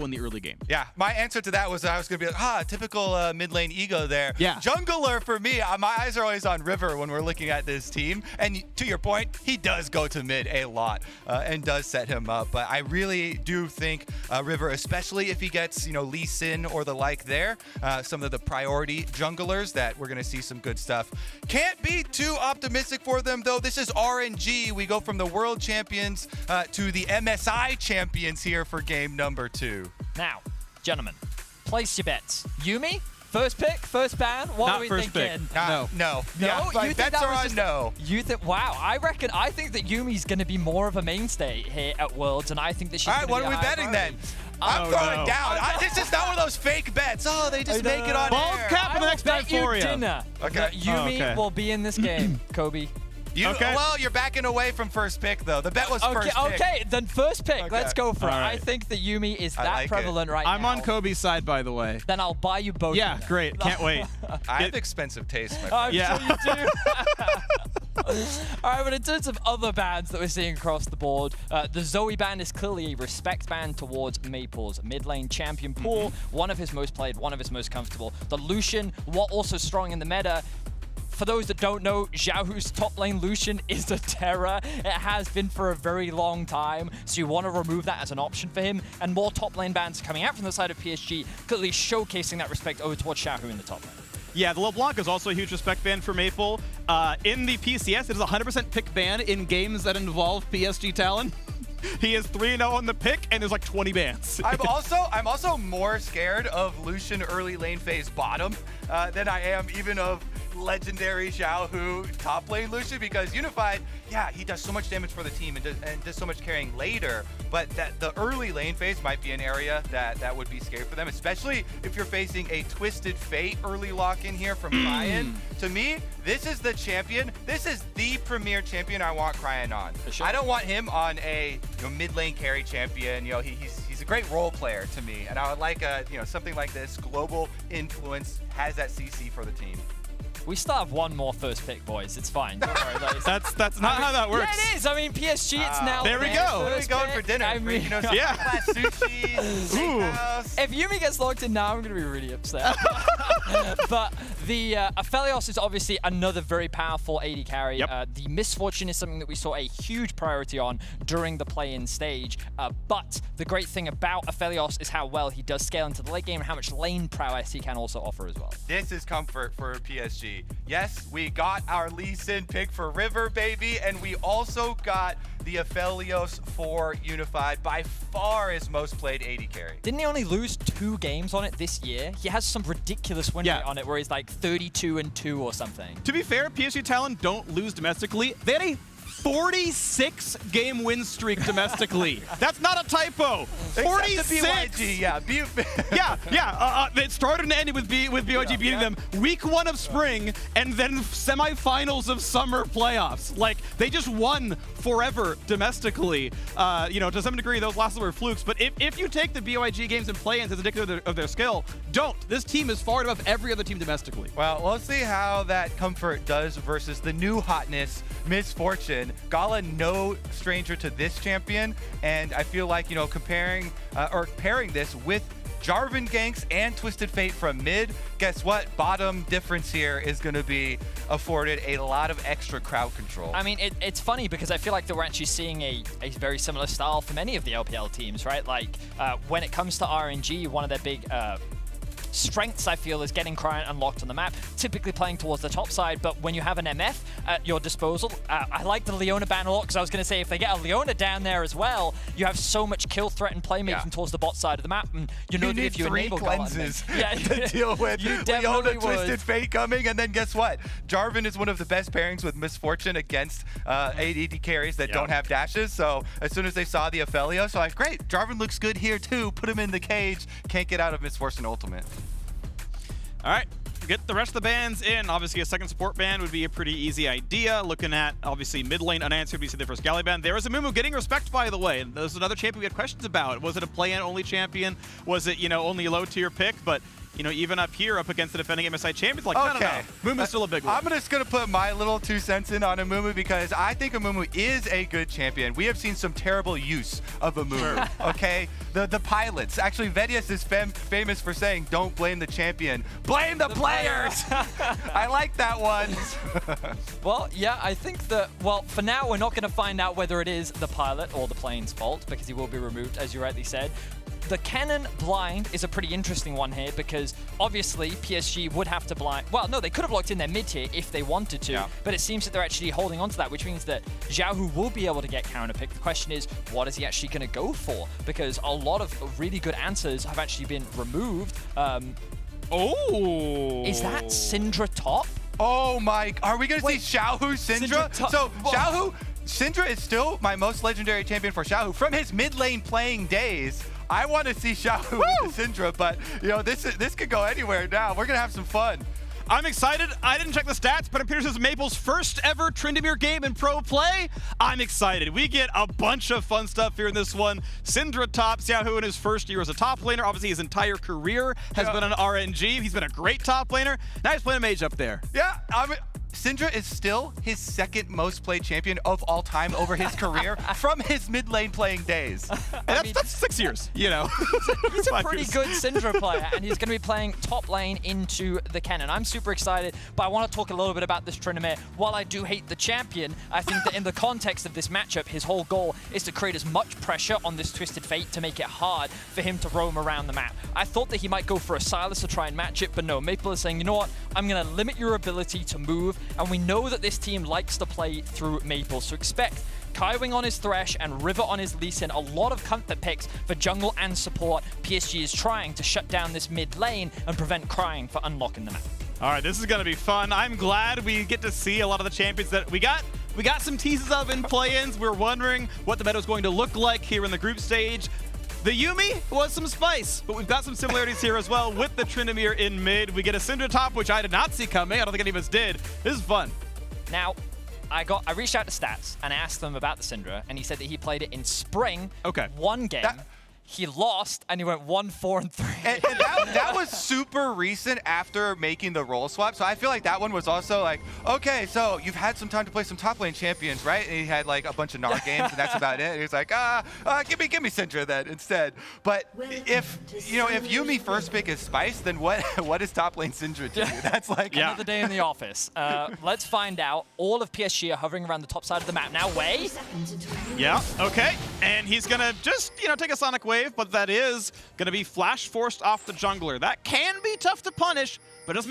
in the early game. Yeah, my answer to that was I was going to be like, typical mid lane ego there. Yeah. Jungler for me, my eyes are always on River when we're looking at this team. And to your point, he does go to mid a lot and does set him up. But I really do think River, especially if he gets, Lee Sin or the like there, some of the priority junglers, that we're going to see some good stuff. Can't be too optimistic for them, though. This is RNG. We go from the world champions to the MSI champions here for game number 2. Now, gentlemen, place your bets. Yuumi, first pick, first ban. What Not are we first thinking? pick. No. No? Yeah, You my think bets that are was on just no. You think? Wow, I think that Yumi's going to be more of a mainstay here at Worlds, and I think that she's All right, gonna what be are we a high betting priority. then? I'm throwing down. This is not one of those fake bets. Oh, they just make it on Bald air. cap in the next bet for you. Dinner. Okay. Yuumi will be in this game, Kobe. Okay. Well, you're backing away from first pick, though. The bet was first pick. Okay, then first pick. Okay. Let's go for it. All right. I think that Yuumi is I that like prevalent right now. I'm on Kobe's side, by the way. Then I'll buy you both. Yeah, great. Can't wait. I have expensive taste, my friend. I'm Yeah. sure you do. All right, but in terms of other bans that we're seeing across the board, the Zoe ban is clearly a respect ban towards Maple's mid lane champion pool. One of his most played, one of his most comfortable. The Lucian, while also strong in the meta. For those that don't know, Xiaohu's top lane Lucian is a terror. It has been for a very long time, so you want to remove that as an option for him. And more top lane bans coming out from the side of PSG, clearly showcasing that respect over towards Xiaohu in the top lane. Yeah, the LeBlanc is also a huge respect ban for Maple. In the PCS, it is a 100% pick ban in games that involve PSG Talon. He is 3-0 on the pick, and there's like 20 bans. I'm also more scared of Lucian early lane phase bottom than I am even of legendary Xiaohu top lane Lucian, because Unified, yeah, he does so much damage for the team and does so much carrying later, but that the early lane phase might be an area that would be scary for them, especially if you're facing a Twisted Fate early lock in here from Cryin. To me, this is the champion. This is the premier champion I want Cryin on. Sure. I don't want him on a mid lane carry champion. He's a great role player to me, and I would like something like this. Global influence, has that CC for the team. We still have one more first pick, boys. It's fine. Don't worry. That's not how that works. Yeah, it is. I mean, PSG, it's now. There we their go. What are we first going pick. for dinner? I mean, Yeah. Sushi, steakhouse. if Yuumi gets locked in now, I'm going to be really upset. But the Aphelios is obviously another very powerful AD carry. Yep. The Misfortune is something that we saw a huge priority on during the play-in stage. But the great thing about Aphelios is how well he does scale into the late game and how much lane prowess he can also offer as well. This is comfort for PSG. Yes, we got our Lee Sin pick for River, baby, and we also got the Aphelios for Unified, by far his most played AD carry. Didn't he only lose 2 games on it this year? He has some ridiculous win rate on it where he's like 32-2 or something. To be fair, PSG Talon don't lose domestically. They had a 46-game win streak domestically. That's not a typo. 46. BYG, yeah. It started and ended with BYG beating them week 1 of spring and then semifinals of summer playoffs. Like, they just won forever domestically. To some degree, those losses were flukes. But if you take the BYG games and play-ins as indicative of their skill, don't. This team is far above every other team domestically. Well, let's see how that comfort does versus the new hotness, Misfortune. GALA, no stranger to this champion, and I feel like, comparing or pairing this with Jarvan ganks and Twisted Fate from mid, guess what? Bottom difference here is going to be afforded a lot of extra crowd control. I mean, it's funny because I feel like that we're actually seeing a very similar style for many of the LPL teams, right? Like, when it comes to RNG, one of their big strengths, I feel, is getting Cryin unlocked on the map, typically playing towards the top side, but when you have an MF at your disposal, I like the Leona ban a lot, because I was going to say, if they get a Leona down there as well, you have so much kill threat and playmaking towards the bot side of the map, and you know that if you enable cleanses GALA, to deal with Leona, Twisted would. Fate coming, and then guess what? Jarvan is one of the best pairings with Misfortune against AD carries that don't have dashes, so as soon as they saw the Aphelios, so like, great, Jarvan looks good here too, put him in the cage, can't get out of Misfortune ultimate. All right, get the rest of the bans in. Obviously, a second support ban would be a pretty easy idea. Looking at, obviously, mid lane unanswered, we see the first GALA ban. There was a Mumu getting respect, by the way. There's another champion we had questions about. Was it a play-in only champion? Was it, only a low-tier pick? But, you know, even up here, up against the defending MSI champions, like, no. Mumu's still a big one. I'm just going to put my little 2 cents in on Amumu because I think Amumu is a good champion. We have seen some terrible use of Amumu, okay? The pilots. Actually, Vedius is famous for saying, don't blame the champion, blame the players. I like that one. Well, yeah, I think that, well, for now, we're not going to find out whether it is the pilot or the plane's fault because he will be removed, as you rightly said. The Kennen blind is a pretty interesting one here because obviously PSG would have to blind. Well, no, they could have locked in their mid tier if they wanted to, but it seems that they're actually holding on to that, which means that Xiaohu will be able to get counterpicked. The question is, what is he actually going to go for? Because a lot of really good answers have actually been removed. Is that Syndra top? Oh my, are we going to see Xiaohu Syndra? So Xiaohu, Syndra is still my most legendary champion for Xiaohu from his mid lane playing days. I want to see Xiaohu with Syndra, but you know this could go anywhere now. We're gonna have some fun. I'm excited. I didn't check the stats, but it appears this is Maple's first ever Tryndamere game in pro play. I'm excited. We get a bunch of fun stuff here in this one. Syndra top, Xiaohu in his first year as a top laner. Obviously, his entire career has been on RNG. He's been a great top laner. Now he's playing a mage up there. Yeah, Syndra is still his second most played champion of all time over his career from his mid lane playing days. That's 6 years, you know. He's a pretty good Syndra player, and he's going to be playing top lane into the Kennen. I'm super excited, but I want to talk a little bit about this Tryndamere. While I do hate the champion, I think that in the context of this matchup, his whole goal is to create as much pressure on this Twisted Fate to make it hard for him to roam around the map. I thought that he might go for a Silas to try and match it, but no, Maple is saying, you know what, I'm going to limit your ability to move, and we know that this team likes to play through Maple, so expect Kaiwing on his Thresh and River on his Lee Sin, a lot of comfort picks for jungle and support. PSG is trying to shut down this mid lane and prevent Cryin for unlocking the map. All right, this is going to be fun. I'm glad we get to see a lot of the champions that we got some teases of in play-ins. We're wondering what the meta is going to look like here in the group stage. The Yuumi was some spice, but we've got some similarities here as well with the Tryndamere in mid. We get a Syndra top, which I did not see coming. I don't think any of us did. This is fun. Now, I reached out to Stats and asked them about the Syndra, and he said that he played it in spring. Okay. One game. He lost, and he went 1-4-3. And that was super recent after making the role swap. So I feel like that one was also like, okay, so you've had some time to play some top lane champions, right? And he had like a bunch of Gnar games, and that's about it. And he's like, give me Syndra then instead. But if Yuumi first pick is Spice, then what is top lane Syndra to you? That's like another day in the office. Let's find out. All of PSG are hovering around the top side of the map now. Wei. Yeah. Okay. And he's gonna just take a Sonic Wave. But that is going to be flash forced off the jungler. That can be tough to punish, but it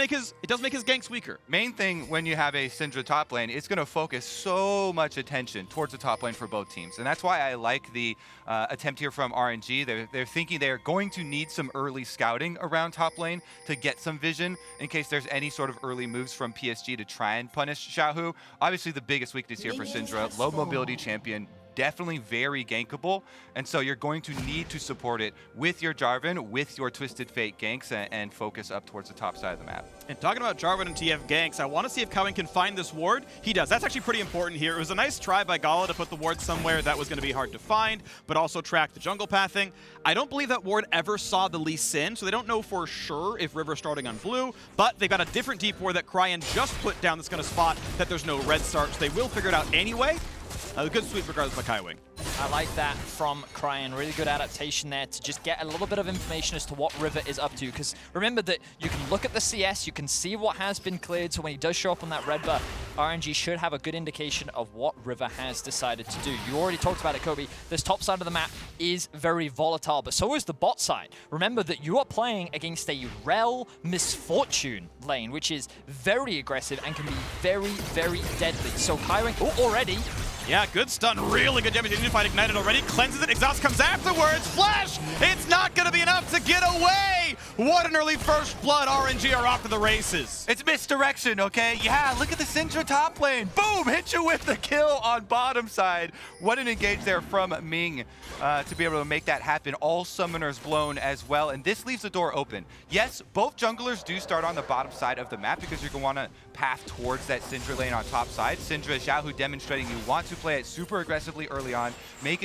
does make his ganks weaker. Main thing when you have a Syndra top lane, it's going to focus so much attention towards the top lane for both teams. And that's why I like the attempt here from RNG. They're thinking they're going to need some early scouting around top lane to get some vision in case there's any sort of early moves from PSG to try and punish Xiaohu. Obviously, the biggest weakness here for Syndra, low mobility champion, definitely very gankable, and so you're going to need to support it with your Jarvan, with your Twisted Fate ganks, and focus up towards the top side of the map. And talking about Jarvan and TF ganks, I want to see if Kaiwing can find this ward. He does. That's actually pretty important here. It was a nice try by GALA to put the ward somewhere that was going to be hard to find, but also track the jungle pathing. I don't believe that ward ever saw the Lee Sin, so they don't know for sure if River's starting on blue, but they've got a different deep ward that Cryin just put down that's going to spot that there's no red start, so they will figure it out anyway. A good sweep regardless by Kaiwing. I like that from Cryin. Really good adaptation there to just get a little bit of information as to what River is up to. Because remember that you can look at the CS, you can see what has been cleared, so when he does show up on that red buff, RNG should have a good indication of what River has decided to do. You already talked about it, Kobe. This top side of the map is very volatile, but so is the bot side. Remember that you are playing against a Rell Misfortune lane, which is very aggressive and can be very, very deadly. So Kaiwing, already. Yeah, good stun. Really good damage. Unified ignited already. Cleanses it. Exhaust comes afterwards. Flash! It's not going to be enough to get away! What an early first blood. RNG are off to the races. It's misdirection, okay? Yeah, look at the Syndra top lane. Boom! Hit you with the kill on bottom side. What an engage there from Ming to be able to make that happen. All summoners blown as well, and this leaves the door open. Yes, both junglers do start on the bottom side of the map because you're going to want to path towards that Syndra lane on top side. Syndra, Xiaohu demonstrating you want to play it super aggressively early on, make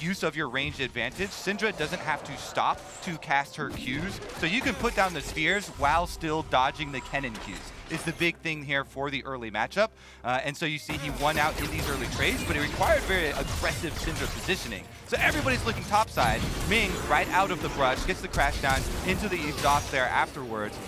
use of your range advantage. Syndra doesn't have to stop to cast her Qs, so you can put down the spheres while still dodging the Kennen Qs. Is the big thing here for the early matchup. And so you see he won out in these early trades, but it required very aggressive Syndra positioning. So everybody's looking topside. Ming, right out of the brush, gets the crash down into the exhaust there afterwards.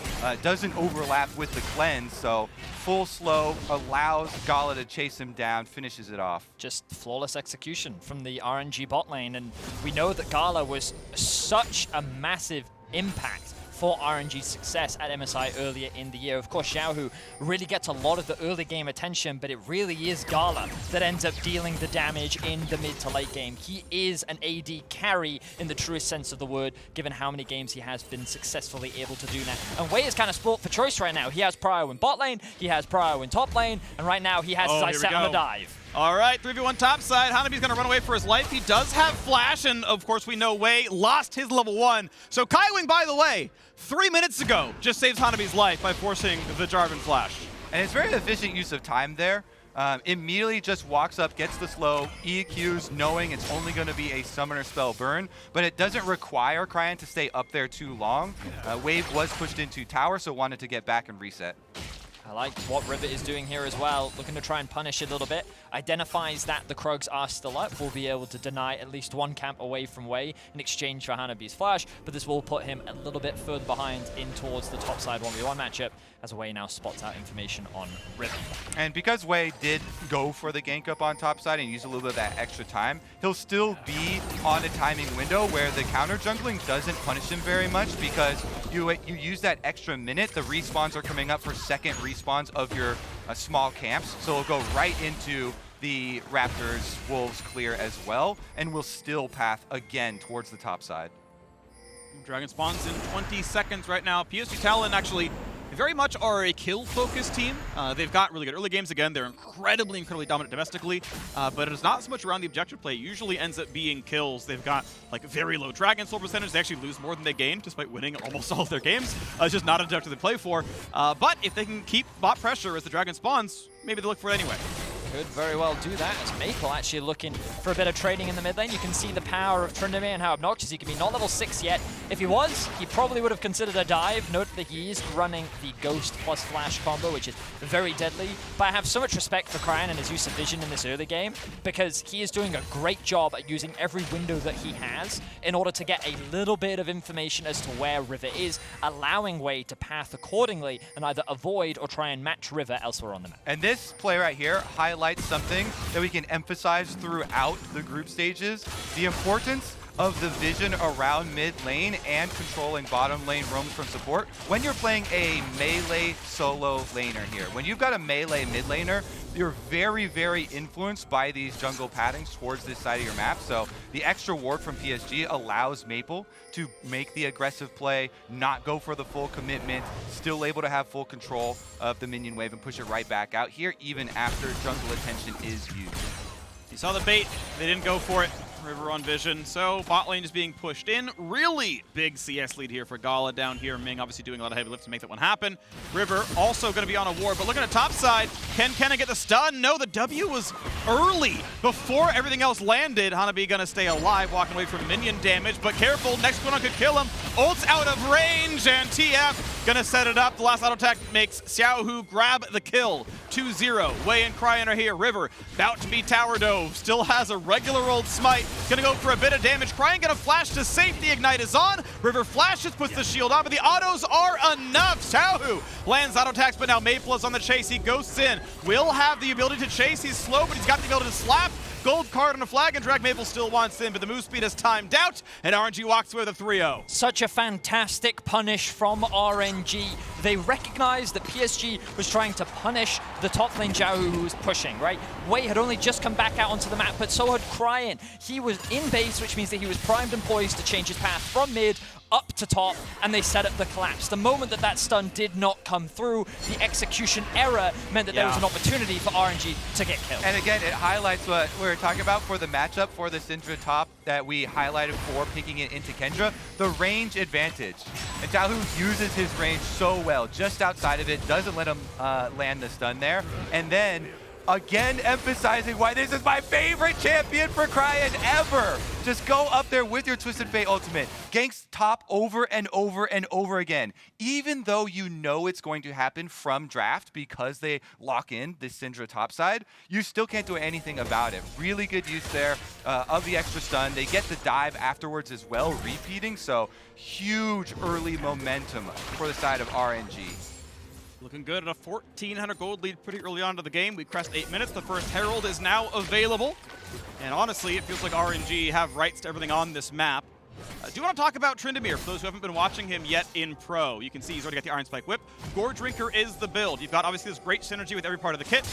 Doesn't overlap with the cleanse, so full slow allows GALA to chase him down, finishes it off. Just flawless execution from the RNG bot lane, and we know that GALA was such a massive impact for RNG's success at MSI earlier in the year. Of course, Xiaohu really gets a lot of the early game attention, but it really is GALA that ends up dealing the damage in the mid to late game. He is an AD carry in the truest sense of the word, given how many games he has been successfully able to do now. And Wei is kind of sport for choice right now. He has Prio in bot lane, he has Prio in top lane, and right now he has his eyes set on the dive. All right, 3v1 top side. Hanabi's going to run away for his life. He does have flash, and of course we know Wei lost his level 1. So Kaiwing, by the way, 3 minutes ago, just saves Hanabi's life by forcing the Jarvan flash. And it's very efficient use of time there. Immediately just walks up, gets the slow, EQs, knowing it's only going to be a summoner spell burn, but it doesn't require Cryin to stay up there too long. Wave was pushed into tower, so wanted to get back and reset. I like what River is doing here as well, looking to try and punish it a little bit. Identifies that the Krugs are still up, will be able to deny at least one camp away from Wei in exchange for Hanabi's flash, but this will put him a little bit further behind in towards the top side 1v1 matchup, as Wei now spots out information on River. And because Wei did go for the gank up on top side and use a little bit of that extra time, he'll still be on a timing window where the counter jungling doesn't punish him very much, because you use that extra minute, the respawns are coming up for second respawns of your small camps, so it'll go right into the Raptors Wolves clear as well, and will still path again towards the top side. Dragon spawns in 20 seconds right now. PSG Talon actually very much are a kill-focused team. They've got really good early games again. They're incredibly dominant domestically, but it is not so much around the objective play. It usually ends up being kills. They've got like very low Dragon Soul percentage. They actually lose more than they gain, despite winning almost all of their games. It's just not an objective to play for. But if they can keep bot pressure as the Dragon spawns, maybe they look for it anyway. Could very well do that, as Maple actually looking for a bit of trading in the mid lane. You can see the power of Tryndamere and how obnoxious he can be. Not level 6 yet. If he was, he probably would have considered a dive. Note that he is running the Ghost plus Flash combo, which is very deadly. But I have so much respect for Cryin and his use of vision in this early game, because he is doing a great job at using every window that he has in order to get a little bit of information as to where River is, allowing Wei to path accordingly and either avoid or try and match River elsewhere on the map. And this play right here highlights something that we can emphasize throughout the group stages: the importance of the vision around mid lane and controlling bottom lane roams from support when you're playing a melee solo laner here. When you've got a melee mid laner, you're very, very influenced by these jungle paddings towards this side of your map. So the extra ward from PSG allows Maple to make the aggressive play, not go for the full commitment, still able to have full control of the minion wave and push it right back out here, even after jungle attention is used. You saw the bait, they didn't go for it. River on vision, so bot lane is being pushed in. Really big CS lead here for GALA down here. Ming obviously doing a lot of heavy lift to make that one happen. River also going to be on a ward, but looking at top side, can Kennen get the stun? No, the W was early before everything else landed. Hanabi going to stay alive, walking away from minion damage, but careful, next one could kill him. Ult's out of range, and TF going to set it up. The last auto attack makes Xiaohu grab the kill. 2-0. Wei and Cryin are here. River about to be tower dove, still has a regular old smite. Gonna go for a bit of damage. Cryin gonna flash to safety. Ignite is on. River flashes, puts the shield on, but the autos are enough. Xiaohu lands auto attacks, but now Maple is on the chase. He ghosts in. Will have the ability to chase. He's slow, but he's got the ability to slap. Gold card on a flag, and Drag Maple still wants in, but the move speed is timed out, and RNG walks away with a 3-0. Such a fantastic punish from RNG. They recognized that PSG was trying to punish the top lane Xiaohu who was pushing, right? Wei had only just come back out onto the map, but so had Cryin. He was in base, which means that he was primed and poised to change his path from mid up to top, and they set up the collapse. The moment that that stun did not come through, the execution error meant that there was an opportunity for RNG to get killed. And again, it highlights what we were talking about for the matchup for the Syndra top that we highlighted for picking it into Kendra, the range advantage. And Xiaohu uses his range so well, just outside of it, doesn't let him land the stun there. And then, again, emphasizing why this is my favorite champion for Cryin ever. Just go up there with your Twisted Fate ultimate. Ganks top over and over and over again. Even though you know it's going to happen from draft because they lock in this Syndra topside, you still can't do anything about it. Really good use there of the extra stun. They get the dive afterwards as well, repeating, so huge early momentum for the side of RNG. Looking good at a 1,400 gold lead pretty early on to the game. We crest 8 minutes. The first Herald is now available. And honestly, it feels like RNG have rights to everything on this map. Do you want to talk about Tryndamere? For those who haven't been watching him yet in Pro, you can see he's already got the Iron Spike Whip. Gore Drinker is the build. You've got obviously this great synergy with every part of the kit.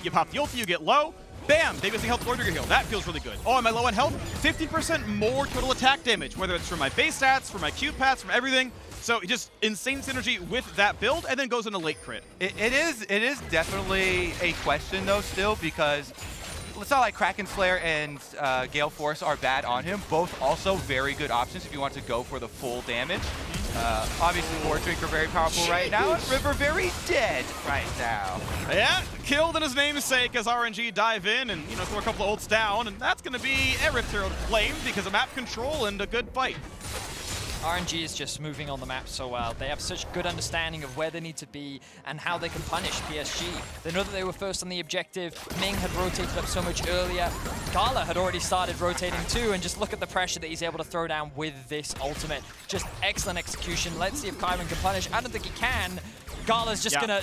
You pop the ulti, you get low. Bam! They basically help Gore Drinker heal. That feels really good. Oh, am I low on health? 50% more total attack damage, whether it's from my base stats, from my Q paths, from everything. So just insane synergy with that build, and then goes into late crit. It is definitely a question though still, because it's not like Kraken Slayer and Gale Force are bad on him. Both also very good options if you want to go for the full damage. Obviously, Gore Drinker very powerful right now, and River very dead right now. Yeah, killed in his namesake as RNG dive in and throw a couple of ults down, and that's going to be a Rift Herald claim because of map control and a good fight. RNG is just moving on the map so well. They have such good understanding of where they need to be and how they can punish PSG. They know that they were first on the objective. Ming had rotated up so much earlier. GALA had already started rotating too, and just look at the pressure that he's able to throw down with this ultimate. Just excellent execution. Let's see if Kaiwing can punish. I don't think he can. GALA's just gonna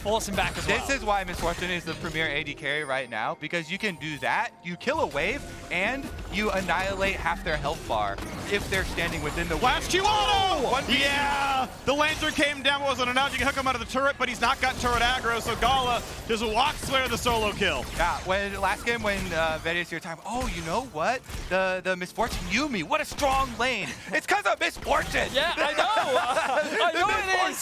force him back as well. This is why Misfortune is the premier AD carry right now, because you can do that, you kill a wave, and you annihilate half their health bar if they're standing within the Flash Q auto! Yeah! The Lantern came down, wasn't enough. You can hook him out of the turret, but he's not got turret aggro, so GALA just walks Slayer the solo kill. Yeah, last game when Vedius your time, oh, you know what? The Misfortune Yumi, what a strong lane. It's because of Misfortune! Yeah, I know! I know it is!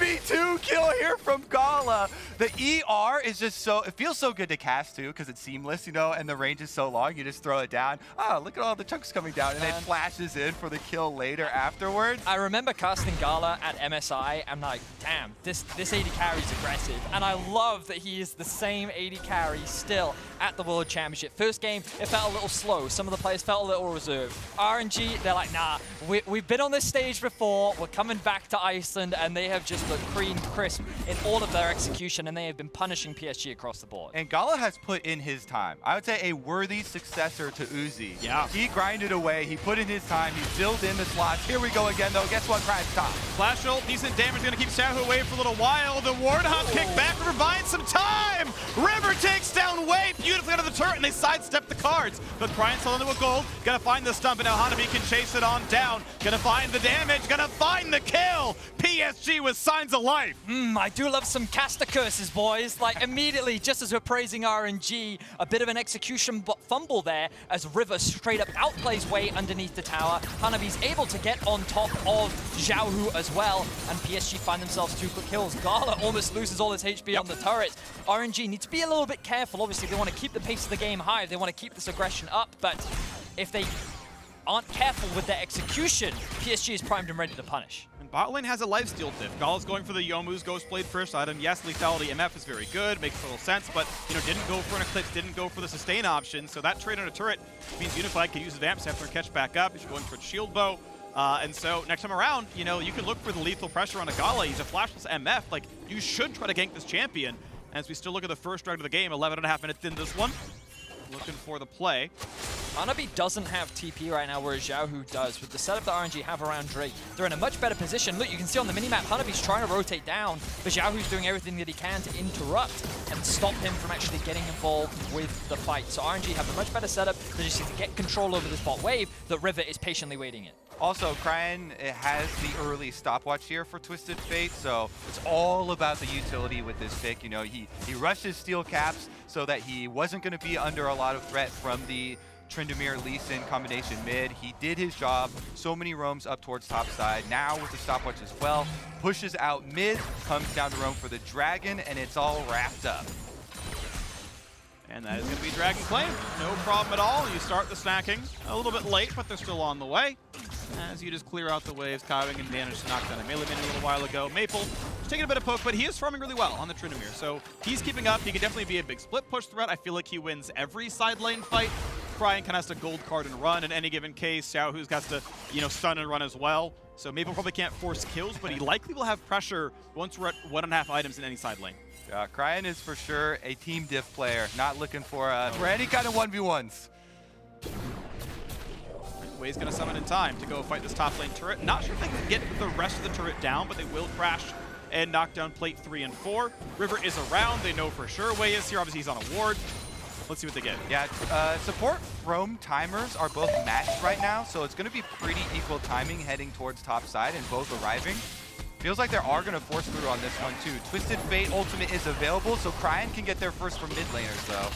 1v2 kill here from GALA. The ER is just so, it feels so good to cast too, because it's seamless, and the range is so long, you just throw it down. Oh, look at all the chunks coming down, and then flashes in for the kill later afterwards. I remember casting GALA at MSI. I'm like, damn, this AD carry is aggressive. And I love that he is the same AD carry still at the World Championship. First game, it felt a little slow. Some of the players felt a little reserved. RNG, they're like, nah, we've been on this stage before. We're coming back to Iceland, and they have just looked clean, crisp in all of their execution, and they have been punishing PSG across the board. And GALA has put in his time. I would say a worthy successor to Uzi. Yeah. He grinded away. He put in his time. He filled in the slots. Here we go again, though. Guess what? Cryin top. Flash ult, decent damage, gonna keep Xiaohu away for a little while. The Warthog kick back, River buying some time. River takes down Wei beautifully out of the turret, and they sidestep the cards. But Cryin still into a gold. Gonna find the stump, and now Hanabi can chase it on down. Gonna find the damage, gonna find the kill. PSG with signs of life. I do love some caster curses, boys. Like, immediately, just as we're praising RNG, a bit of an execution fumble there as River straight up outplays Wei underneath the tower. Hanabi's able to get on top of Xiaohu as well, and PSG find themselves 2 quick kills. GALA almost loses all his HP on the turret. RNG need to be a little bit careful. Obviously, they want to keep the pace of the game high. They want to keep this aggression up, but if they aren't careful with their execution, PSG is primed and ready to punish. And bot lane has a lifesteal diff. GALA's going for the Youmuu's Ghostblade first item. Yes, lethality MF is very good, makes total sense, but didn't go for an Eclipse, didn't go for the sustain option, so that trade on a turret means Unified can use his Vamp Scepter and catch back up. He's going for a shield bow. And so next time around, you can look for the lethal pressure on a GALA. He's a flashless MF. Like, you should try to gank this champion. As we still look at the first round of the game, 11.5 minutes in this one. Looking for the play. Hanabi doesn't have TP right now, whereas Xiaohu does. With the setup that RNG have around Drake, they're in a much better position. Look, you can see on the minimap, Hanabi's trying to rotate down, but Xiaohu's doing everything that he can to interrupt and stop him from actually getting involved with the fight. So RNG have a much better setup. They just need to get control over this bot wave that River is patiently waiting it. Also, Cryin has the early stopwatch here for Twisted Fate, so it's all about the utility with this pick. He rushed his steel caps so that he wasn't going to be under a lot of threat from the Tryndamere Lee Sin combination mid. He did his job. So many roams up towards top side. Now with the stopwatch as well, pushes out mid, comes down to roam for the dragon, and it's all wrapped up. And that is going to be Dragon Claim. No problem at all. You start the snacking a little bit late, but they're still on the way. as you just clear out the waves. Kaiwing and managed to knock down a melee minion a little while ago. Maple is taking a bit of poke, but he is farming really well on the Tryndamere, so he's keeping up. He can definitely be a big split push threat. I feel like he wins every side lane fight. Cryin kind of has to gold card and run in any given case. Xiaohu's got to, stun and run as well. So Maple probably can't force kills, but he likely will have pressure once we're at 1.5 items in any side lane. Yeah, Cryin is for sure a team diff player, not looking for any kind of 1v1s. Wei's gonna summon in time to go fight this top lane turret. Not sure if they can get the rest of the turret down, but they will crash and knock down plate 3 and 4. River is around. They know for sure Wei is here. Obviously, he's on a ward. Let's see what they get. Yeah, support roam timers are both matched right now, so it's going to be pretty equal timing heading towards top side and both arriving. Feels like they are going to force through on this one too. Twisted Fate ultimate is available, so Cryin can get there first from mid laners though.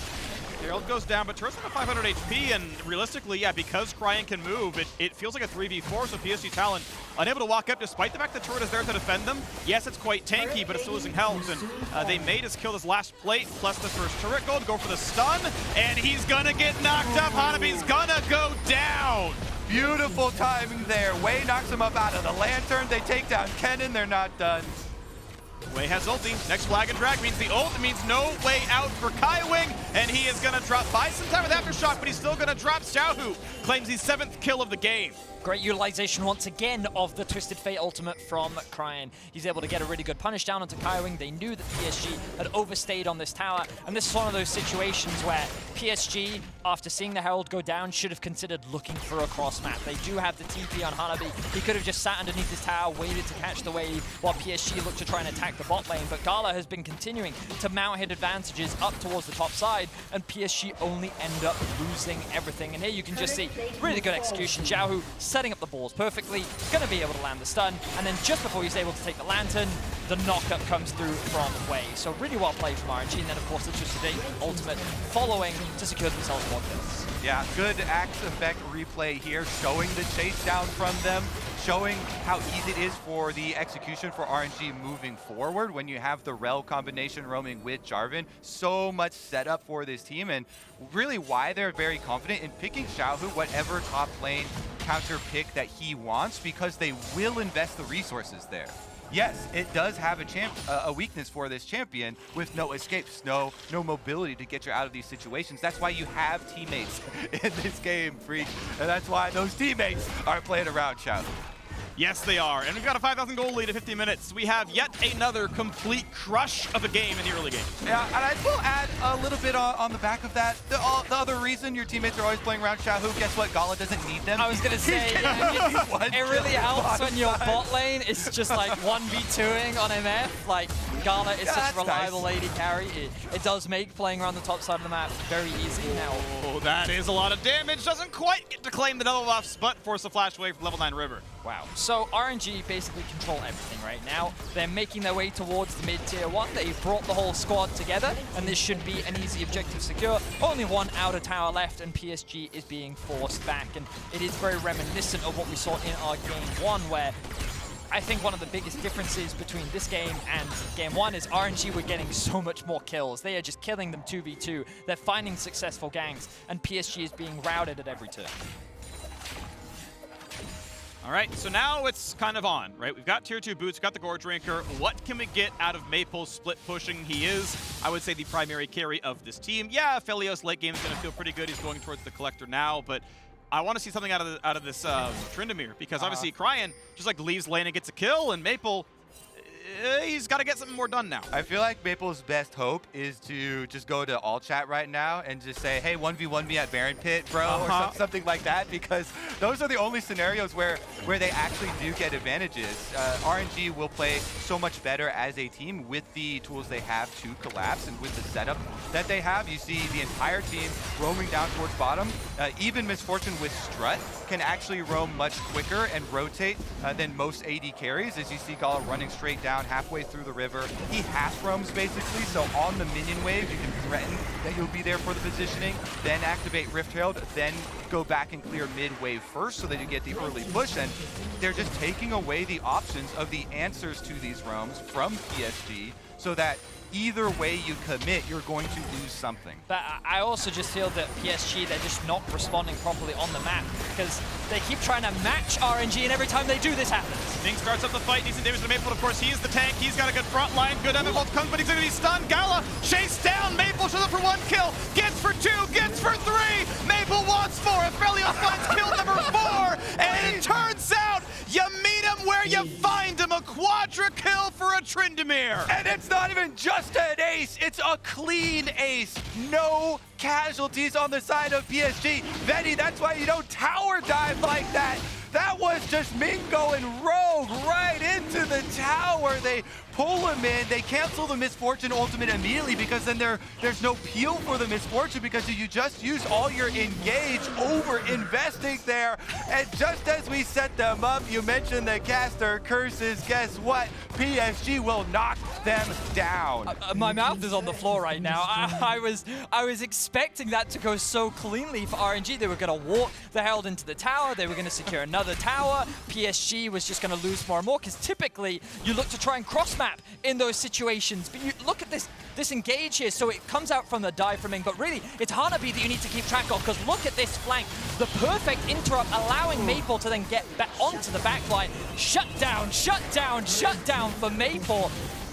Herald goes down, but turret's at 500 HP, and realistically, yeah, because Cryin can move, it feels like a 3v4, so PSG Talon unable to walk up despite the fact the turret is there to defend them. Yes, it's quite tanky, but it's still losing health, and they may just kill this last plate, plus the first turret gold, go for the stun, and he's gonna get knocked up. Hanabi's gonna go down. Beautiful timing there. Wei knocks him up out of the lantern. They take down Kennen, they're not done. Wei has ulti. Next flag and drag means the ult. It means no way out for Kaiwing, and he is gonna buy some time with Aftershock, but he's still gonna drop. Xiaohu claims his 7th kill of the game. Great utilization once again of the Twisted Fate ultimate from Cryin. He's able to get a really good punish down onto Kaiwing. They knew that PSG had overstayed on this tower, and this is one of those situations where PSG, after seeing the Herald go down, should have considered looking for a cross map. They do have the TP on Hanabi. He could have just sat underneath his tower, waited to catch the wave, while PSG looked to try and attack the bot lane. But GALA has been continuing to mount his advantages up towards the top side, and PSG only end up losing everything. And here you can just see really good execution. Xiaohu setting up the balls perfectly, going to be able to land the stun, and then just before he's able to take the lantern, the knockup comes through from Wei. So really well played from RNG, and then of course the Twisted Fate ultimate following to secure themselves more kills. Yeah, good axe effect replay here, showing the chase down from them, showing how easy it is for the execution for RNG moving forward when you have the Rell combination roaming with Jarvan. So much setup for this team, and really why they're very confident in picking Xiaohu whatever top lane counter pick that he wants, because they will invest the resources there. Yes, it does have a weakness for this champion with no escapes, no mobility to get you out of these situations. That's why you have teammates in this game, Freak, and that's why those teammates are playing around Xiaohu. Yes, they are. And we've got a 5,000 goal lead at 50 minutes. We have yet another complete crush of a game in the early game. Yeah, and I will add a little bit on the back of that. The other reason your teammates are always playing around Xiaohu, guess what? GALA doesn't need them. I was going to say, it really helps when your bot lane is just like 1v2ing on MF. Like, GALA is such a reliable lady carry. It does make playing around the top side of the map very easy now. Oh, that is a lot of damage. Doesn't quite get to claim the double buffs, but force a flash away from level 9 River. Wow. So RNG basically control everything right now. They're making their way towards the mid-tier 1. They've brought the whole squad together, and this should be an easy objective secure. Only one outer tower left, and PSG is being forced back. And it is very reminiscent of what we saw in our game 1, where I think one of the biggest differences between this game and game 1 is RNG were getting so much more kills. They are just killing them 2v2. They're finding successful ganks, and PSG is being routed at every turn. All right, so now it's kind of on, right? We've got tier 2 boots, we've got the Gore Drinker. What can we get out of Maple split pushing? He is, I would say, the primary carry of this team. Yeah, Aphelios late game is going to feel pretty good. He's going towards the Collector now, but I want to see something out of this Tryndamere, because obviously Cryin just like leaves lane and gets a kill, and Maple, he's got to get something more done now. I feel like Maple's best hope is to just go to all chat right now and just say, hey, 1v1 me at Baron Pit, bro, or something like that, because those are the only scenarios where they actually do get advantages. RNG will play so much better as a team with the tools they have to collapse, and with the setup that they have. You see the entire team roaming down towards bottom. Even Misfortune with Strut can actually roam much quicker and rotate than most AD carries, as you see GALA running straight down halfway through the river. He half roams basically, so on the minion wave, you can threaten that you'll be there for the positioning, then activate Rift Herald, then go back and clear mid wave first so that you get the early push. And they're just taking away the options of the answers to these roams from PSG, so that either way you commit, you're going to lose something. But I also just feel that PSG, they're just not responding properly on the map because they keep trying to match RNG, and every time they do, this happens. Ming starts up the fight, decent damage to Maple, of course, he's the tank, he's got a good front line, good damage, both comes, but he's gonna be stunned. GALA chased down, Maple shows up for 1 kill, gets for 2, gets for 3, Maple wants 4, Aphelios finds kill number 4, and it turns out you meet him where you find him, a quadra kill for a Tryndamere. And it's not even just an ace, it's a clean ace. No casualties on the side of PSG. Vetty, that's why you don't tower dive like that. That was just Ming going rogue right into the tower. They pull him in, they cancel the Misfortune ultimate immediately because then there's no peel for the Misfortune because you just use all your engage over investing there. And just as we set them up, you mentioned the caster curses. Guess what? PSG will knock them down. My mouth is on the floor right now. I was expecting that to go so cleanly for RNG. They were going to walk the Herald into the tower. They were going to secure another tower. PSG was just going to lose more and more because typically you look to try and cross-map in those situations. But you look at this engage here. So it comes out from the dive from Ming, but really it's Hanabi that you need to keep track of because look at this flank. The perfect interrupt allowing Maple to then get back onto the backline. Shut down, shut down, shut down for Maple.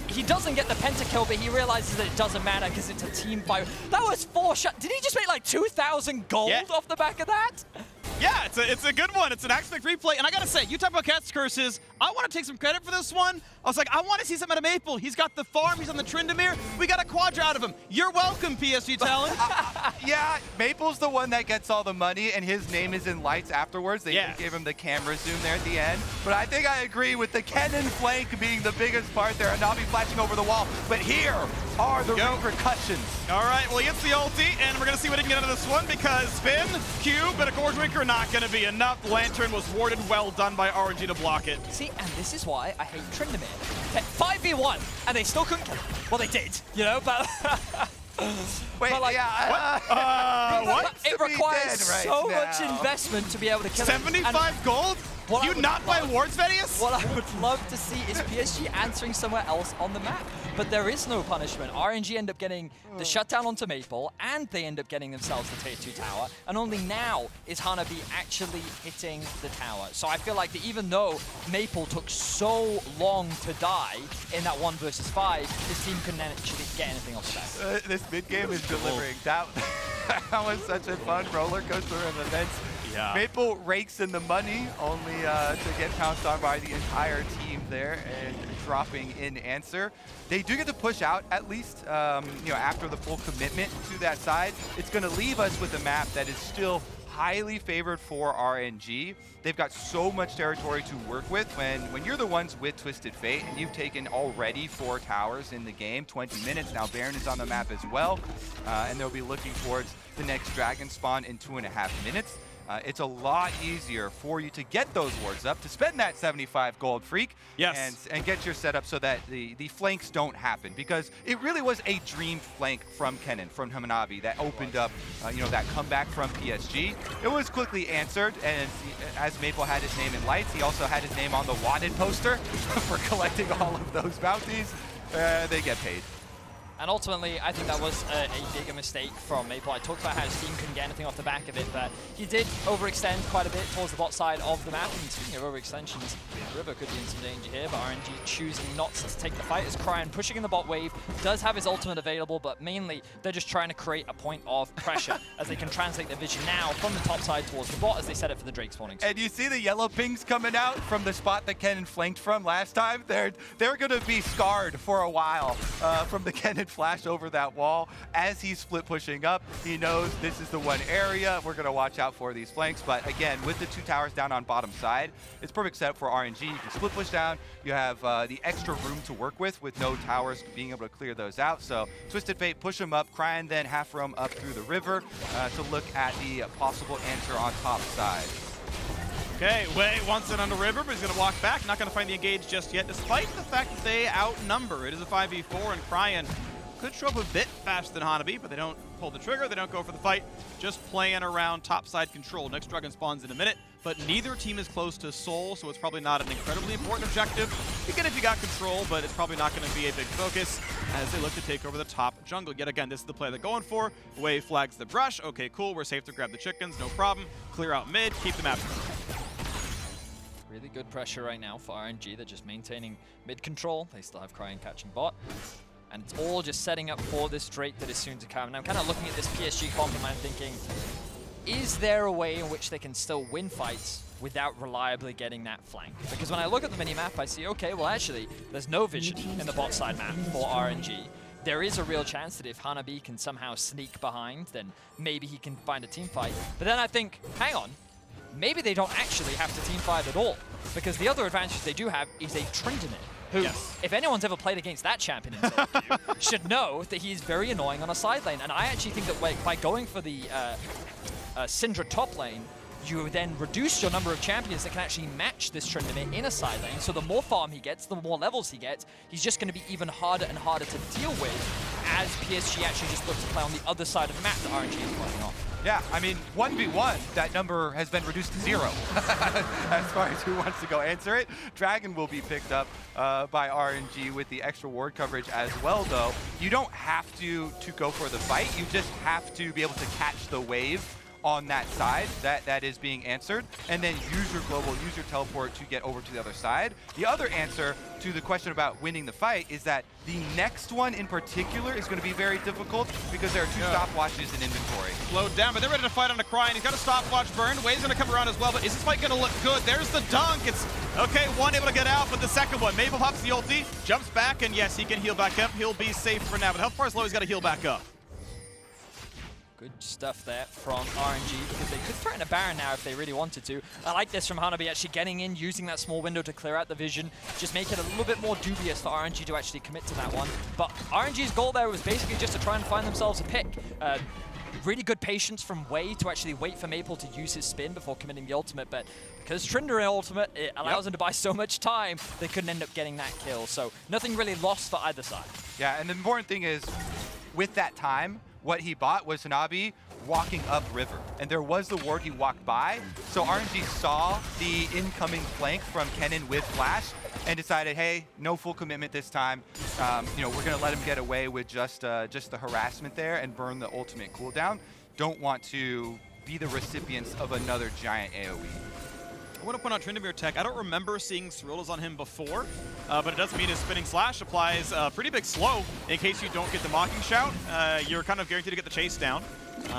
He doesn't get the pentakill, but he realizes that it doesn't matter because it's a team fight. That was 4 shot. Did he just make like 2,000 gold off the back of that? Yeah, it's a good one. It's an aspect replay. And I gotta say, you talk about Cat's Curses, I want to take some credit for this one. I was like, I want to see something out of Maple. He's got the farm, he's on the Tryndamere. We got a quadra out of him. You're welcome, PSG Talon. Yeah, Maple's the one that gets all the money, and his name is in lights afterwards. They even gave him the camera zoom there at the end. But I think I agree with the Kennen flank being the biggest part there, and Hanabi flashing over the wall. But here are the repercussions. All right, well, he hits the ulti, and we're going to see what he can get out of this one because spin, Q, but a Gorge Winker not going to be enough. Lantern was warded, well done by RNG to block it. See, and this is why I hate Tryndamere. 5v1, and they still couldn't kill him. Well, they did, you know, but... Wait, but like, yeah, what? It requires so much investment to be able to kill him. 75 gold? You not buy wards, Vedius? What I would love to see is PSG answering somewhere else on the map. But there is no punishment. RNG end up getting the shutdown onto Maple, and they end up getting themselves the tier 2 tower. And only now is Hanabi actually hitting the tower. So I feel like that even though Maple took so long to die in that 1 versus 5, this team couldn't actually get anything off the bat. This mid-game is delivering. That was such a fun roller coaster of events. Yeah. Maple rakes in the money, only to get pounced on by the entire team there and dropping in answer. They do get to push out at least, you know, after the full commitment to that side. It's going to leave us with a map that is still highly favored for RNG. They've got so much territory to work with when you're the ones with Twisted Fate and you've taken already 4 towers in the game, 20 minutes. Now Baron is on the map as well, and they'll be looking towards the next Dragon spawn in 2.5 minutes. It's a lot easier for you to get those wards up, to spend that 75 gold freak, and get your setup so that the flanks don't happen. Because it really was a dream flank from Kennen, from Hanabi, that opened up, you know, that comeback from PSG. It was quickly answered, and as Maple had his name in lights, he also had his name on the wanted poster for collecting all of those bounties. They get paid. And ultimately, I think that was a bigger mistake from Maple. I talked about how his team couldn't get anything off the back of it, but he did overextend quite a bit towards the bot side of the map. And speaking of overextensions, River could be in some danger here, but RNG choosing not to take the fight as Cryin pushing in the bot wave, does have his ultimate available, but mainly they're just trying to create a point of pressure as they can translate their vision now from the top side towards the bot as they set it for the Drake spawning. And you see the yellow pings coming out from the spot that Kennen flanked from last time. They're going to be scarred for a while from the Kennen flash over that wall. As he's split pushing up, he knows this is the one area we're going to watch out for these flanks. But again, with the 2 towers down on bottom side, it's perfect setup for RNG. You can split push down. You have the extra room to work with no towers being able to clear those out. So Twisted Fate push him up, Cryin then half roam up through the river to look at the possible answer on top side. Okay, Wei wants it on the river, but he's going to walk back. Not going to find the engage just yet, despite the fact that they outnumber. It is a 5v4, and Cryin could show up a bit faster than Hanabi, but they don't pull the trigger, they don't go for the fight, just playing around topside control. Next Dragon spawns in a minute. but neither team is close to Soul, so it's probably not an incredibly important objective. You get it if you got control, but it's probably not going to be a big focus as they look to take over the top jungle. Yet again, this is the play they're going for. Wei flags the brush. Okay, cool. We're safe to grab the chickens. No problem. Clear out mid. Keep the map. Really good pressure right now for RNG. They're just maintaining mid control. They still have Cryin catching bot. And it's all just setting up for this Drake that is soon to come. And I'm kind of looking at this PSG comp and I'm thinking, is there a way in which they can still win fights without reliably getting that flank? Because when I look at the mini-map, I see, okay, well actually, there's no vision in the bot side map for RNG. There is a real chance that if Hanabi can somehow sneak behind, then maybe he can find a team fight. But then I think, hang on, maybe they don't actually have to team fight at all. Because the other advantage they do have is a Tryndamere, who, if anyone's ever played against that champion in solo queue, should know that he's very annoying on a side lane. And I actually think that by going for the Syndra top lane, you then reduce your number of champions that can actually match this Tryndamere in a side lane. So the more farm he gets, the more levels he gets, he's just going to be even harder and harder to deal with as PSG actually just looks to play on the other side of the map that RNG is playing on. Yeah, I mean, 1v1, that number has been reduced to 0 as far as who wants to go answer it. Dragon will be picked up by RNG with the extra ward coverage as well, though. You don't have to go for the fight. You just have to be able to catch the wave on that side that is being answered, and then use your global, use your teleport to get over to the other side. The other answer to the question about winning the fight is that the next one in particular is going to be very difficult because there are 2 stopwatches in inventory. Slowed down, but they're ready to fight on a Cryin. He's got a stopwatch burn. Wei's going to come around as well, but is this fight going to look good? There's the dunk. It's okay, one able to get out, but the second one, Maple pops the ulti, jumps back, and yes, he can heal back up. He'll be safe for now, but health bar is low. He's got to heal back up. Good stuff there from RNG, because they could threaten a Baron now if they really wanted to. I like this from Hanabi, actually getting in, using that small window to clear out the vision, just make it a little bit more dubious for RNG to actually commit to that one. But RNG's goal there was basically just to try and find themselves a pick. Really good patience from Wei to actually wait for Maple to use his spin before committing the ultimate, but because Tryndamere ultimate, it allows him to buy so much time, they couldn't end up getting that kill. So nothing really lost for either side. Yeah, and the important thing is, with that time, what he bought was Hanabi walking up river, and there was the ward he walked by, so RNG saw the incoming flank from Kennen with flash and decided, hey, no full commitment this time. You know, we're gonna let him get away with just the harassment there and burn the ultimate cooldown. Don't want to be the recipients of another giant AoE. I want to point out Tryndamere tech. I don't remember seeing Cyrillas on him before, but it does mean his spinning slash applies a pretty big slow in case you don't get the mocking shout. You're kind of guaranteed to get the chase down.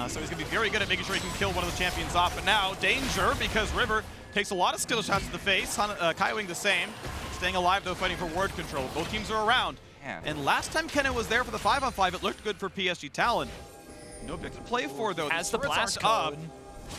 So he's going to be very good at making sure he can kill one of the champions off. But now, danger, because River takes a lot of skill shots to the face. Kaiwing the same. Staying alive, though, fighting for ward control. Both teams are around. Yeah. And last time Kennen was there for the 5-on-5, it looked good for PSG Talon. No objective to play for, though. As the blast up.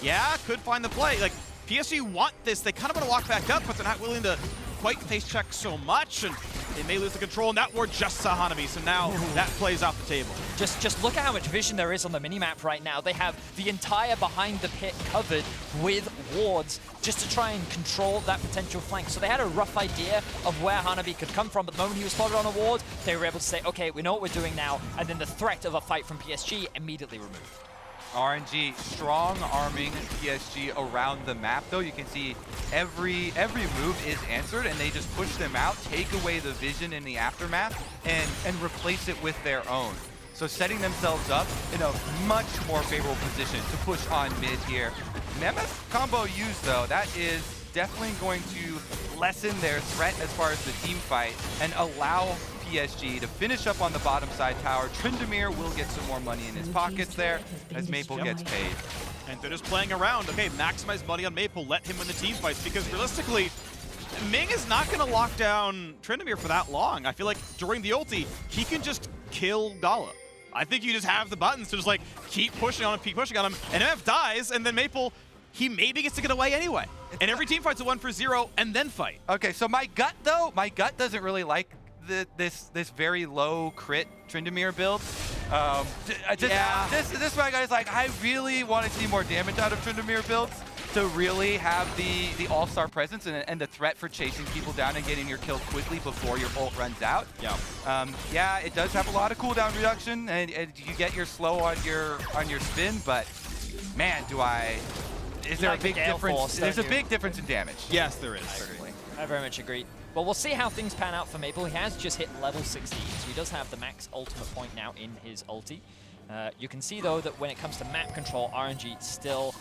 Yeah, could find the play. Like, PSG want this. They kind of want to walk back up, but they're not willing to quite face check so much, and they may lose the control, and that ward just saw Hanabi, so now that plays off the table. Just look at how much vision there is on the minimap right now. They have the entire behind the pit covered with wards just to try and control that potential flank. So they had a rough idea of where Hanabi could come from, but the moment he was spotted on a ward, they were able to say, okay, we know what we're doing now, and then the threat of a fight from PSG immediately removed. RNG strong arming PSG around the map, though. You can see every move is answered, and they just push them out, take away the vision in the aftermath, and replace it with their own. So setting themselves up in a much more favorable position to push on mid here. Nemeth combo used, though, that is definitely going to lessen their threat as far as the team fight and allow PSG to finish up on the bottom side tower. Tryndamere will get some more money in his pockets there as Maple gets paid. And they're just playing around. Okay, maximize money on Maple, let him win the team fights, because realistically, Ming is not going to lock down Tryndamere for that long. I feel like during the ulti, he can just kill GALA. I think you just have the buttons to just like keep pushing on him, and MF dies, and then Maple, he maybe gets to get away anyway. And every team fights a 1-for-0 and then fight. Okay, so my gut doesn't really like this very low crit Tryndamere build. This is why guys like, I really want to see more damage out of Tryndamere builds to really have the all-star presence and the threat for chasing people down and getting your kill quickly before your ult runs out. Yeah, it does have a lot of cooldown reduction, and you get your slow on your spin, but man, is there a like the big Gale difference? Force, There's a don't you? big difference in damage. Yes, there is. Certainly. I very much agree. Well, we'll see how things pan out for Maple. He has just hit level 16, so he does have the max ultimate point now in his ulti. You can see, though, that when it comes to map control, RNG still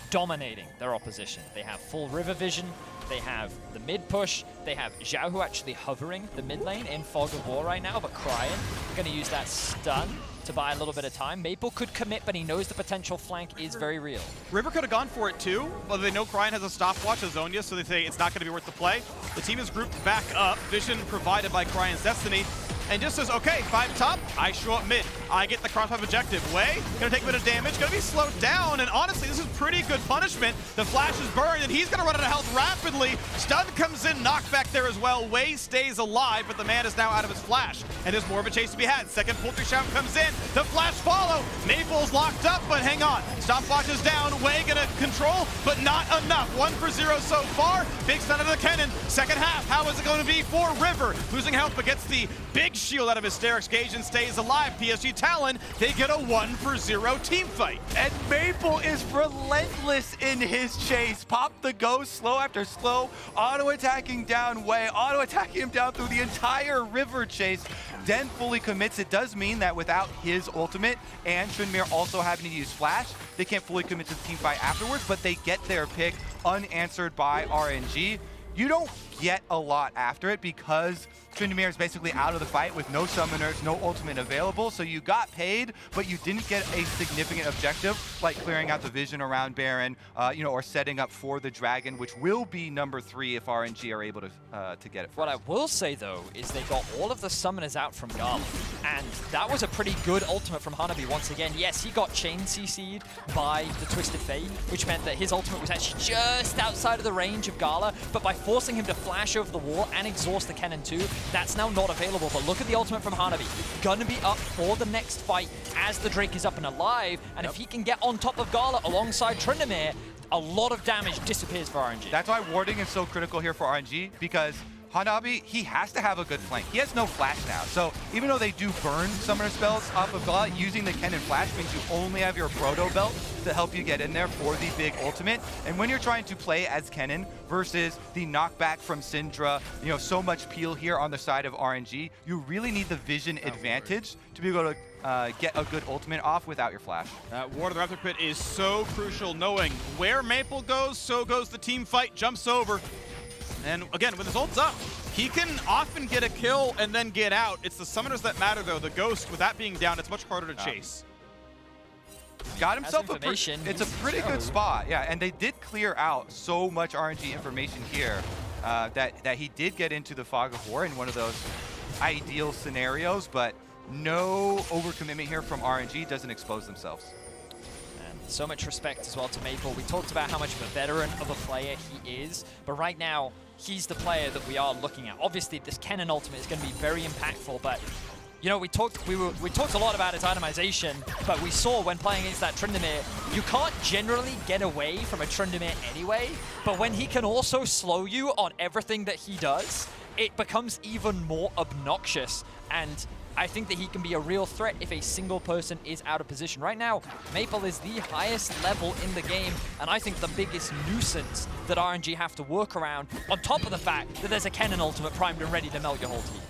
dominating their opposition. They have full river vision, they have the mid push, they have Xiaohu actually hovering the mid lane in Fog of War right now, but Cryin going to use that stun to buy a little bit of time. Maple could commit, but he knows the potential flank is very real. River could have gone for it too, but they know Cryin has a stopwatch as Zonia, so they say it's not going to be worth the play. The team is grouped back up, vision provided by Cryan's Destiny, and just says, okay, 5 top, I show up mid. I get the cross-pipe objective. Wei, gonna take a bit of damage, gonna be slowed down, and honestly, this is pretty good punishment. The flash is burned, and he's gonna run out of health rapidly. Stun comes in, knockback there as well. Wei stays alive, but the man is now out of his flash, and there's more of a chase to be had. Second poultry shout comes in, the flash follow. Maple's locked up, but hang on. Stopwatch is down, Wei gonna control, but not enough. 1 for 0 so far. Big stun out of the Kennen. Second half, how is it going to be for River? Losing health, but gets the big shield out of Hysteric's Gauge and stays alive. PSG Talon, they get a 1 for 0 team fight. And Maple is relentless in his chase. Pop the ghost, slow after slow, auto-attacking down Wei, auto-attacking him down through the entire river chase. Den fully commits. It does mean that without his ultimate and Tryndamere also having to use flash, they can't fully commit to the team fight afterwards, but they get their pick unanswered by RNG. You don't get a lot after it because Tryndamere is basically out of the fight with no summoners, no ultimate available, so you got paid, but you didn't get a significant objective like clearing out the vision around Baron, or setting up for the Dragon, which will be number 3 if RNG are able to get it first. What I will say, though, is they got all of the summoners out from GALA, and that was a pretty good ultimate from Hanabi once again. Yes, he got chain CC'd by the Twisted Fate, which meant that his ultimate was actually just outside of the range of GALA, but by forcing him to flash over the wall and exhaust the Kennen too, that's now not available. But look at the ultimate from Hanabi. Gonna be up for the next fight as the Drake is up and alive, and if he can get on top of GALA alongside Tryndamere, a lot of damage disappears for RNG. That's why warding is so critical here for RNG, because Hanabi, he has to have a good flank. He has no flash now, so even though they do burn summoner spells off of GALA, using the Kennen flash means you only have your proto belt to help you get in there for the big ultimate. And when you're trying to play as Kennen versus the knockback from Syndra, so much peel here on the side of RNG, you really need the vision advantage to be able to get a good ultimate off without your flash. That Ward of the Raptor Pit is so crucial, knowing where Maple goes, so goes the team fight, jumps over. And again, with his ults up, he can often get a kill and then get out. It's the summoners that matter, though. The Ghost, with that being down, it's much harder to chase. Got himself it's a pretty good spot, yeah. And they did clear out so much RNG information here that he did get into the Fog of War in one of those ideal scenarios, but no overcommitment here from RNG, doesn't expose themselves. And so much respect as well to Maple. We talked about how much of a veteran of a player he is, but right now, he's the player that we are looking at. Obviously, this Kennen ultimate is going to be very impactful, but we talked a lot about its itemization, but we saw when playing against that Tryndamere, you can't generally get away from a Tryndamere anyway, but when he can also slow you on everything that he does, it becomes even more obnoxious, and I think that he can be a real threat if a single person is out of position. Right now, Maple is the highest level in the game, and I think the biggest nuisance that RNG have to work around, on top of the fact that there's a Kennen ultimate primed and ready to melt your whole team.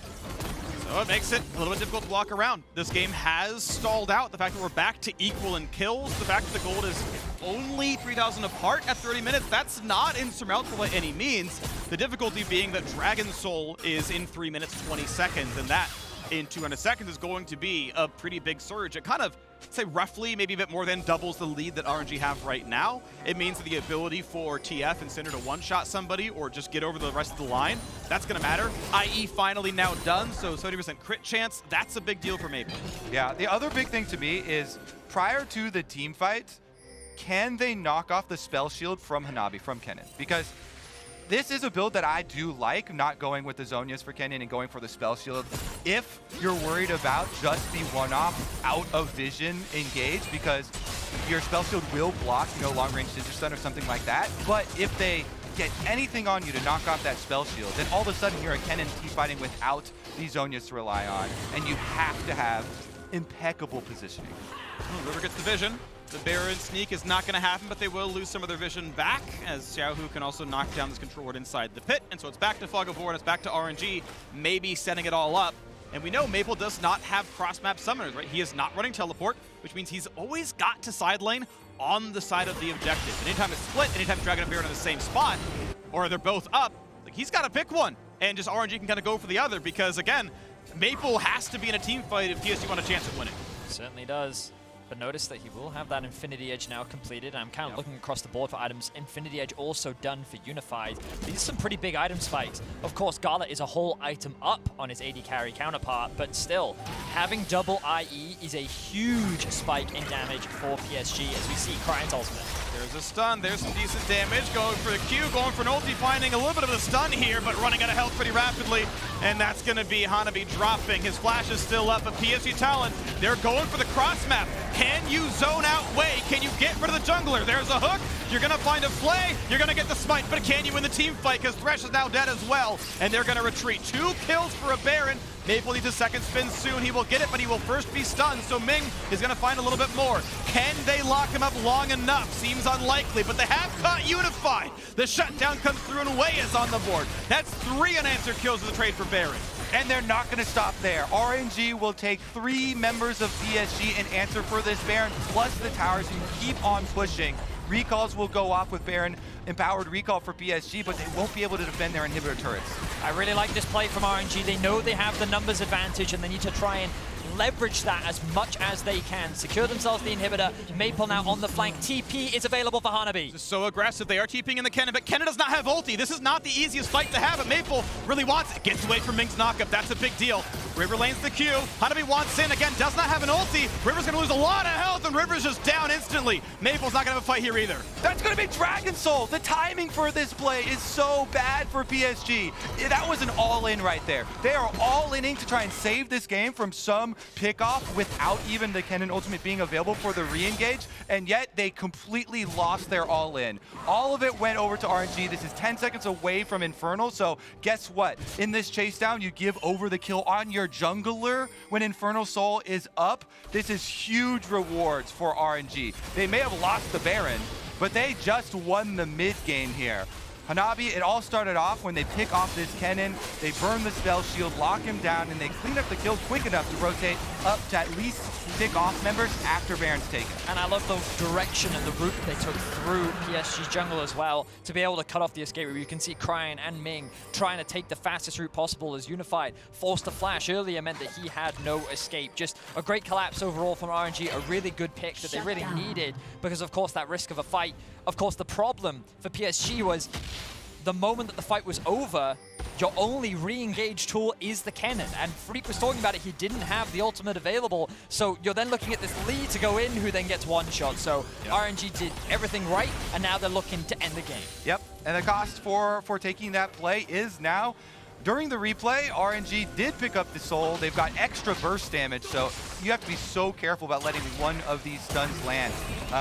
So it makes it a little bit difficult to walk around. This game has stalled out. The fact that we're back to equal in kills, the fact that the gold is only 3,000 apart at 30 minutes, that's not insurmountable by any means. The difficulty being that Dragon Soul is in 3 minutes 20 seconds, and that in 200 seconds is going to be a pretty big surge. It kind of, say roughly, maybe a bit more than doubles the lead that RNG have right now. It means that the ability for TF and Syndra to one-shot somebody or just get over the rest of the line, that's going to matter. IE finally now done, so 70% crit chance, that's a big deal for Maple. Yeah, the other big thing to me is prior to the team fight, can they knock off the spell shield from Hanabi, from Kennen? Because this is a build that I do like, not going with the Zonias for Kennen and going for the spell shield. If you're worried about just the one-off out of vision engage, because your spell shield will block, long-range scissor stun or something like that. But if they get anything on you to knock off that spell shield, then all of a sudden you're a Kennen team fighting without these Zonias to rely on, and you have to have impeccable positioning. River gets the vision. The Baron sneak is not going to happen, but they will lose some of their vision back, as Xiaohu can also knock down this control ward inside the pit. And so it's back to Fog of War, and it's back to RNG, maybe setting it all up. And we know Maple does not have cross-map summoners, right? He is not running teleport, which means he's always got to side lane on the side of the objective. And anytime it's split, anytime Dragon and Baron are in the same spot, or they're both up, like he's got to pick one. And just RNG can kind of go for the other, because again, Maple has to be in a team fight if PSG want a chance at winning. Certainly does. But notice that he will have that Infinity Edge now completed. I'm kind of looking across the board for items. Infinity Edge also done for Unified. These are some pretty big item spikes. Of course, GALA is a whole item up on his AD carry counterpart, but still, having double IE is a huge spike in damage for PSG, as we see Cryin's ultimate. There's a stun, there's some decent damage, going for the Q, going for an ulti, finding a little bit of a stun here, but running out of health pretty rapidly, and that's gonna be Hanabi dropping. His flash is still up, but PSG Talon, they're going for the cross map. Can you zone out Wei? Can you get rid of the jungler? There's a hook, you're gonna find a play, you're gonna get the smite, but can you win the team fight? Because Thresh is now dead as well, and they're gonna retreat. 2 kills for a Baron. Maple needs a second spin soon. He will get it, but he will first be stunned, so Ming is going to find a little bit more. Can they lock him up long enough? Seems unlikely, but they have caught Unified. The shutdown comes through, and Wei is on the board. That's 3 unanswered kills of the trade for Baron. And they're not going to stop there. RNG will take 3 members of PSG and answer for this Baron, plus the towers, who keep on pushing. Recalls will go off with Baron, empowered recall for PSG, but they won't be able to defend their inhibitor turrets. I really like this play from RNG. They know they have the numbers advantage, and they need to try and leverage that as much as they can. Secure themselves the inhibitor. Maple now on the flank. TP is available for Hanabi. This is so aggressive. They are TPing in the Kennen, but Kennen does not have ulti. This is not the easiest fight to have, but Maple really wants it. Gets away from Ming's knockup. That's a big deal. River lanes the Q. Hanabi wants in. Again, does not have an ulti. River's going to lose a lot of health, and River's just down instantly. Maple's not going to have a fight here either. That's going to be Dragon Soul. The timing for this play is so bad for PSG. That was an all-in right there. They are all-inning to try and save this game from some pickoff without even the Kennen ultimate being available for the re-engage, and yet they completely lost their all-in. All of it went over to RNG. This is 10 seconds away from Infernal, so guess what? In this chase down, you give over the kill on your jungler when Infernal Soul is up. This is huge rewards for RNG. They may have lost the Baron, but they just won the mid game here. Hanabi, it all started off when they pick off this Kennen, they burn the spell shield, lock him down, and they clean up the kill quick enough to rotate up to at least pick off members after Baron's taken. And I love the direction and the route they took through PSG jungle as well to be able to cut off the escape route. You can see Cryin and Ming trying to take the fastest route possible as Unified forced a flash earlier meant that he had no escape. Just a great collapse overall from RNG, a really good pick that they really needed because of course that risk of a fight. Of course the problem for PSG was the moment that the fight was over, your only re-engage tool is the Kennen. And Freak was talking about it, he didn't have the ultimate available. So you're then looking at this lead to go in, who then gets one shot. So RNG did everything right, and now they're looking to end the game. Yep, and the cost for taking that play is now, during the replay, RNG did pick up the soul. They've got extra burst damage, so you have to be so careful about letting one of these stuns land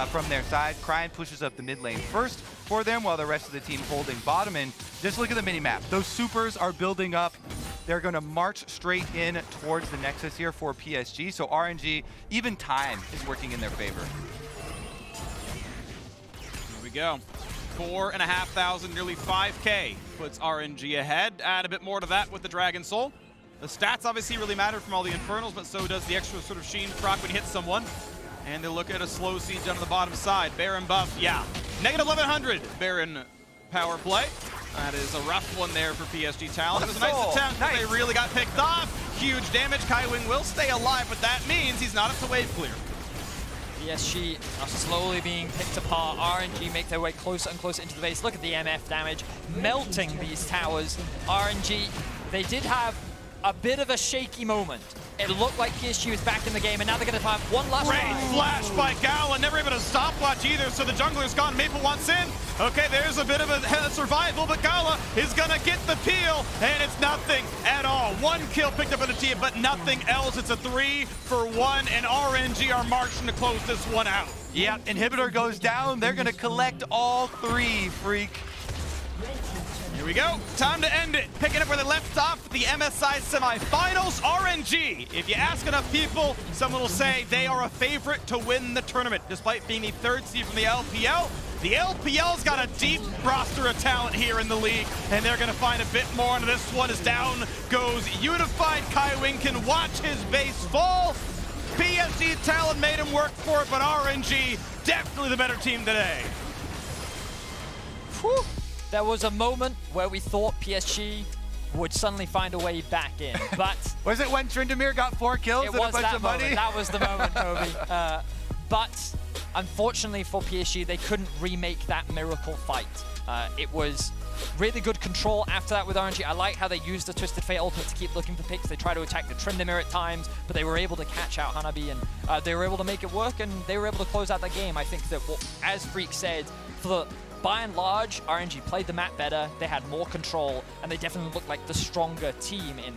from their side. Cryin pushes up the mid lane first for them, while the rest of the team holding bottom. And just look at the mini-map. Those supers are building up. They're going to march straight in towards the Nexus here for PSG. So RNG, even time is working in their favor. Here we go. 4,500, nearly 5K puts RNG ahead. Add a bit more to that with the Dragon Soul. The stats obviously really matter from all the Infernals, but so does the extra sort of sheen proc when you hit someone. And they look at a slow siege down on the bottom side. Baron buff, yeah. Negative 1,100 Baron power play. That is a rough one there for PSG Talon. It was a nice attempt, but they really got picked off. Huge damage. Kaiwing will stay alive, but that means he's not up to wave clear. PSG are slowly being picked apart. RNG make their way closer and closer into the base. Look at the MF damage, melting these towers. RNG, they did have a bit of a shaky moment. It looked like PSG was back in the game, and now they're going to have one last Great flash by GALA, never even a stopwatch either, so the jungler's gone. Maple wants in. Okay, there's a bit of a survival, but GALA is going to get the peel, and it's nothing at all. 1 kill picked up on the team, but nothing else. It's a 3 for 1, and RNG are marching to close this one out. Yeah, inhibitor goes down. They're going to collect all 3, Freak. Here we go. Time to end it. Picking up where they left off. the MSI semifinals. RNG, if you ask enough people, someone will say they are a favorite to win the tournament, despite being the 3rd seed from the LPL. The LPL's got a deep roster of talent here in the league, and they're going to find a bit more on this one as down goes Unified. Kaiwing can watch his base fall. PSG Talon made him work for it, but RNG definitely the better team today. Whew. There was a moment where we thought PSG would suddenly find a way back in, but was it when Tryndamere got 4 kills and a bunch of money? That was the moment, Kobe. But unfortunately for PSG, they couldn't remake that miracle fight. It was really good control after that with RNG. I like how they used the Twisted Fate ultimate to keep looking for picks. They try to attack the Tryndamere at times, but they were able to catch out Hanabi, and they were able to make it work, and they were able to close out the game. I think that, as Freak said, by and large, RNG played the map better, they had more control, and they definitely looked like the stronger team in